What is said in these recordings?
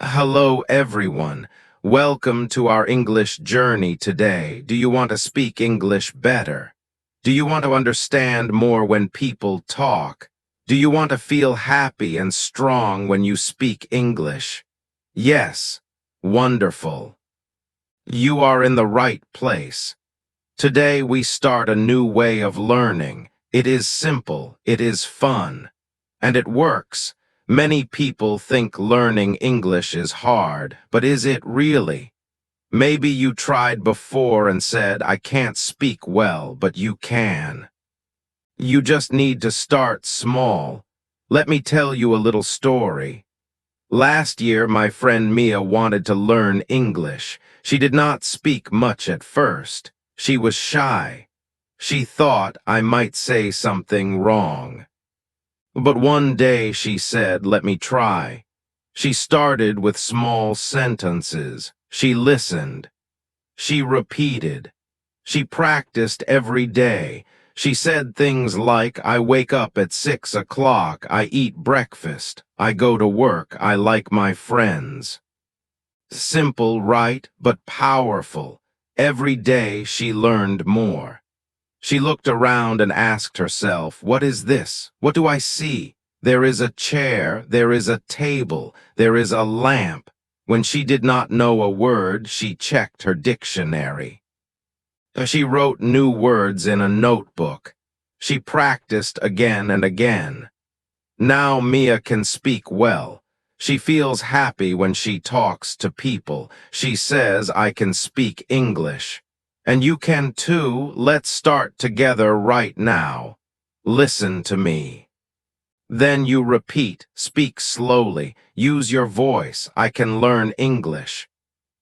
Hello, everyone. Welcome to our English journey today. Do you want to speak English better? Do you want to understand more when people talk? Do you want to feel happy and strong when you speak English? Yes. Wonderful. You are in the right place. Today we start a new way of learning. It is simple, it is fun, and it works. Many people think learning English is hard, but is it really? Maybe you tried before and said, I can't speak well, but you can. You just need to start small. Let me tell you a little story. Last year, my friend Mia wanted to learn English. She did not speak much at first. She was shy. She thought I might say something wrong. But one day she said, let me try. She started with small sentences. She listened. She repeated. She practiced every day. She said things like, I wake up at 6 o'clock, I eat breakfast, I go to work, I like my friends. Simple, right, but powerful. Every day she learned more. She looked around and asked herself, what is this? What do I see? There is a chair, there is a table, there is a lamp. When she did not know a word, she checked her dictionary. She wrote new words in a notebook. She practiced again and again. Now Mia can speak well. She feels happy when she talks to people. She says, I can speak English. And you can too. Let's start together right now. Listen to me. Then you repeat, speak slowly, use your voice. I can learn English.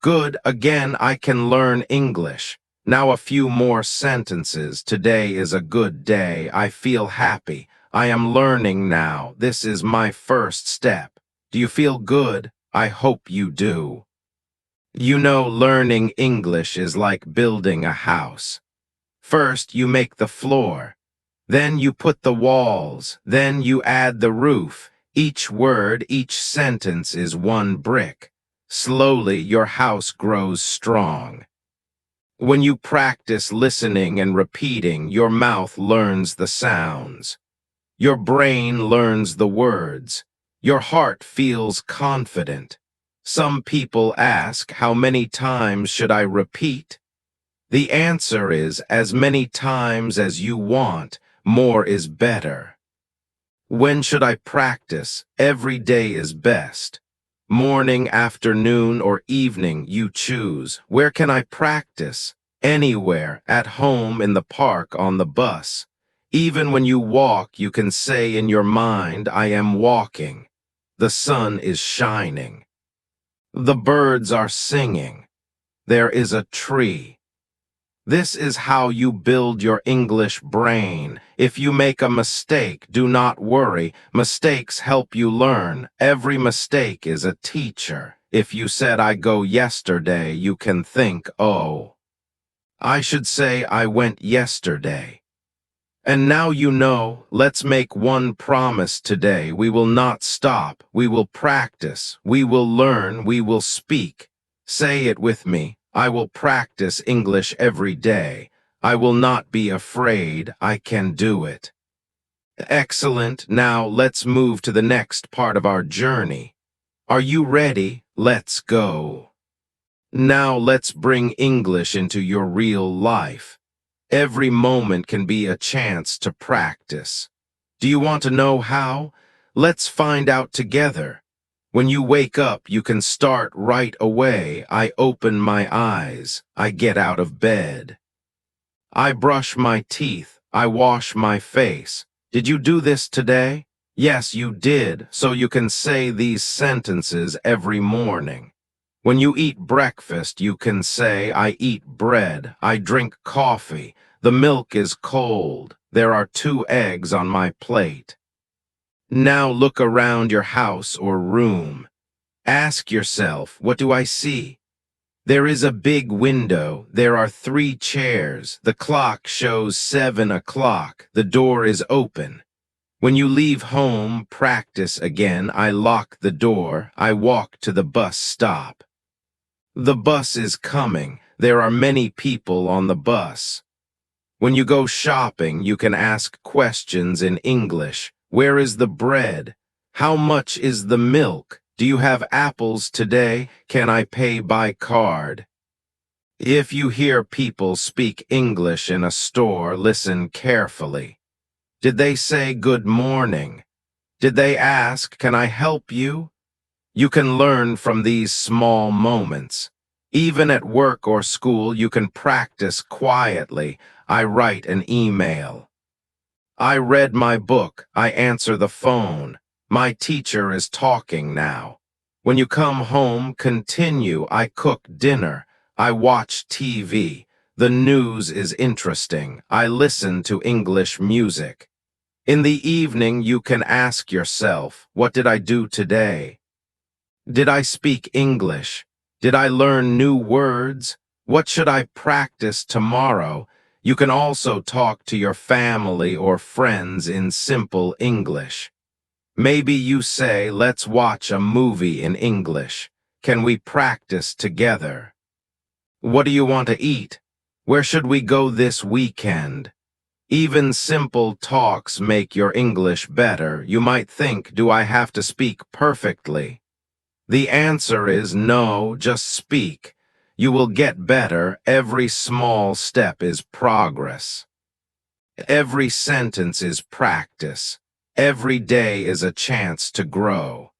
Good, again, I can learn English. Now a few more sentences. Today is a good day. I feel happy. I am learning now. This is my first step. Do you feel good? I hope you do. You know, learning English is like building a house. First, you make the floor. Then you put the walls. Then you add the roof. Each word, each sentence is one brick. Slowly, your house grows strong. When you practice listening and repeating, your mouth learns the sounds. Your brain learns the words. Your heart feels confident. Some people ask, how many times should I repeat? The answer is, as many times as you want. More is better. When should I practice? Every day is best. Morning, afternoon, or evening, you choose. Where can I practice? Anywhere, at home, in the park, on the bus. Even when you walk, you can say in your mind, I am walking. The sun is shining. The birds are singing. There is a tree. This is how you build your English brain. If you make a mistake, do not worry. Mistakes help you learn. Every mistake is a teacher. If you said, I go yesterday, you can think, oh, I should say I went yesterday. And now you know, let's make one promise today. We will not stop. We will practice. We will learn. We will speak. Say it with me. I will practice English every day. I will not be afraid. I can do it. Excellent. Now let's move to the next part of our journey. Are you ready? Let's go. Now let's bring English into your real life. Every moment can be a chance to practice. Do you want to know how? Let's find out together. When you wake up, you can start right away. I open my eyes. I get out of bed. I brush my teeth. I wash my face. Did you do this today? Yes, you did, so you can say these sentences every morning. When you eat breakfast, you can say, I eat bread. I drink coffee. The milk is cold. There are 2 eggs on my plate. Now look around your house or room. Ask yourself, what do I see? There is a big window. There are 3 chairs. The clock shows 7 o'clock. The door is open. When you leave home, practice again. I lock the door. I walk to the bus stop. The bus is coming. There are many people on the bus. When you go shopping, you can ask questions in English. Where is the bread? How much is the milk? Do you have apples today? Can I pay by card? If you hear people speak English in a store, listen carefully. Did they say good morning? Did they ask, can I help you? You can learn from these small moments. Even at work or school, you can practice quietly. I write an email. I read my book. I answer the phone. My teacher is talking now. When you come home, continue. I cook dinner. I watch TV. The news is interesting. I listen to English music. In the evening, you can ask yourself, what did I do today? Did I speak English? Did I learn new words? What should I practice tomorrow? You can also talk to your family or friends in simple English. Maybe you say, let's watch a movie in English. Can we practice together? What do you want to eat? Where should we go this weekend? Even simple talks make your English better. You might think, do I have to speak perfectly? The answer is no, just speak. You will get better. Every small step is progress. Every sentence is practice. Every day is a chance to grow.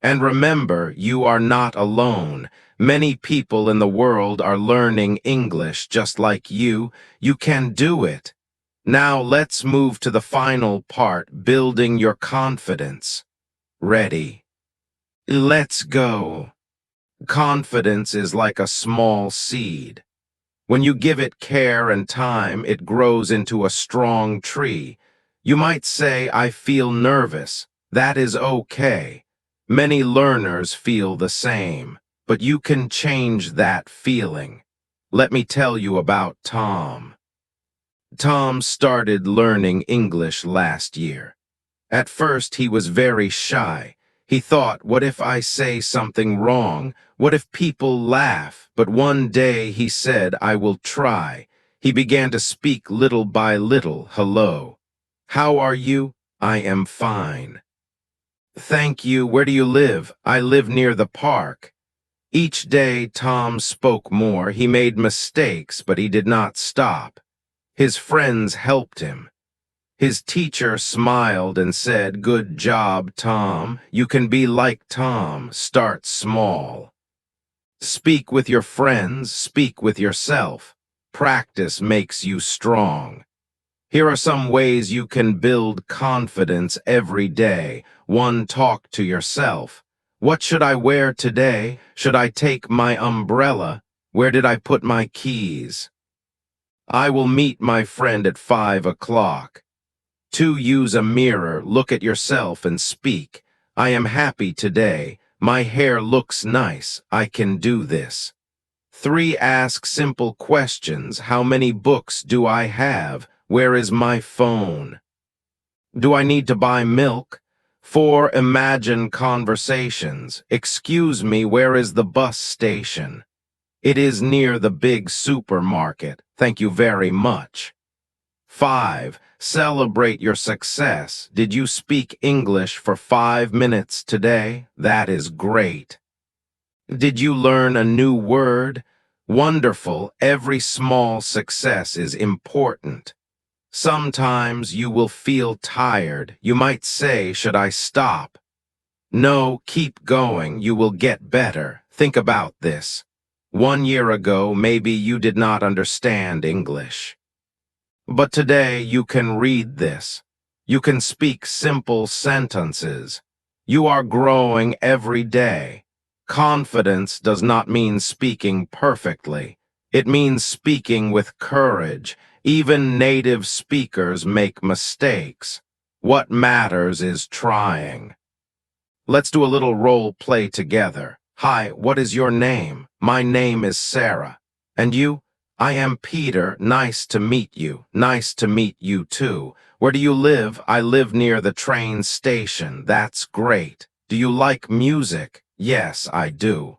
And remember, you are not alone. Many people in the world are learning English just like you. You can do it. Now let's move to the final part, building your confidence. Ready? Let's go. Confidence is like a small seed. When you give it care and time, it grows into a strong tree. You might say, I feel nervous. That is okay. Many learners feel the same, but you can change that feeling. Let me tell you about Tom. Tom started learning English last year. At first, he was very shy. He thought, what if I say something wrong? What if people laugh? But one day he said, I will try. He began to speak little by little. Hello. How are you? I am fine. Thank you. Where do you live? I live near the park. Each day, Tom spoke more. He made mistakes, but he did not stop. His friends helped him. His teacher smiled and said, good job, Tom. You can be like Tom. Start small. Speak with your friends. Speak with yourself. Practice makes you strong. Here are some ways you can build confidence every day. 1. Talk to yourself. What should I wear today? Should I take my umbrella? Where did I put my keys? I will meet my friend at 5 o'clock. 2. Use a mirror. Look at yourself and speak. I am happy today. My hair looks nice. I can do this. 3. Ask simple questions. How many books do I have? Where is my phone? Do I need to buy milk? 4. Imagine conversations. Excuse me, where is the bus station? It is near the big supermarket. Thank you very much. 5. Celebrate your success. Did you speak English for 5 minutes today? That is great. Did you learn a new word? Wonderful. Every small success is important. Sometimes you will feel tired. You might say, should I stop? No, keep going. You will get better. Think about this. 1 year ago, maybe you did not understand English. But today you can read this. You can speak simple sentences. You are growing every day. Confidence does not mean speaking perfectly. It means speaking with courage. Even native speakers make mistakes. What matters is trying. Let's do a little role play together. Hi, what is your name? My name is Sarah. And you? I am Peter. Nice to meet you. Nice to meet you too. Where do you live? I live near the train station. That's great. Do you like music? Yes, I do.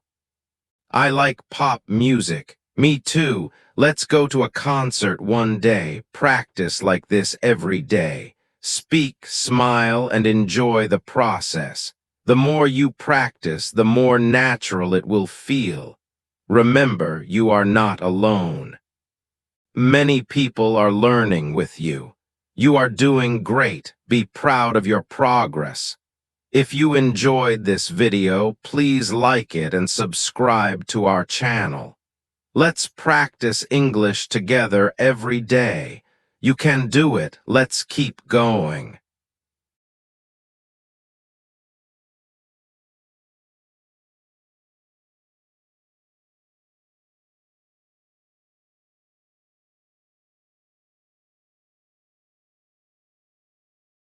I like pop music. Me too. Let's go to a concert one day. Practice like this every day. Speak, smile, and enjoy the process. The more you practice, the more natural it will feel. Remember, you are not alone. Many people are learning with you. You are doing great. Be proud of your progress. If you enjoyed this video, please like it and subscribe to our channel. Let's practice English together every day. You can do it. Let's keep going.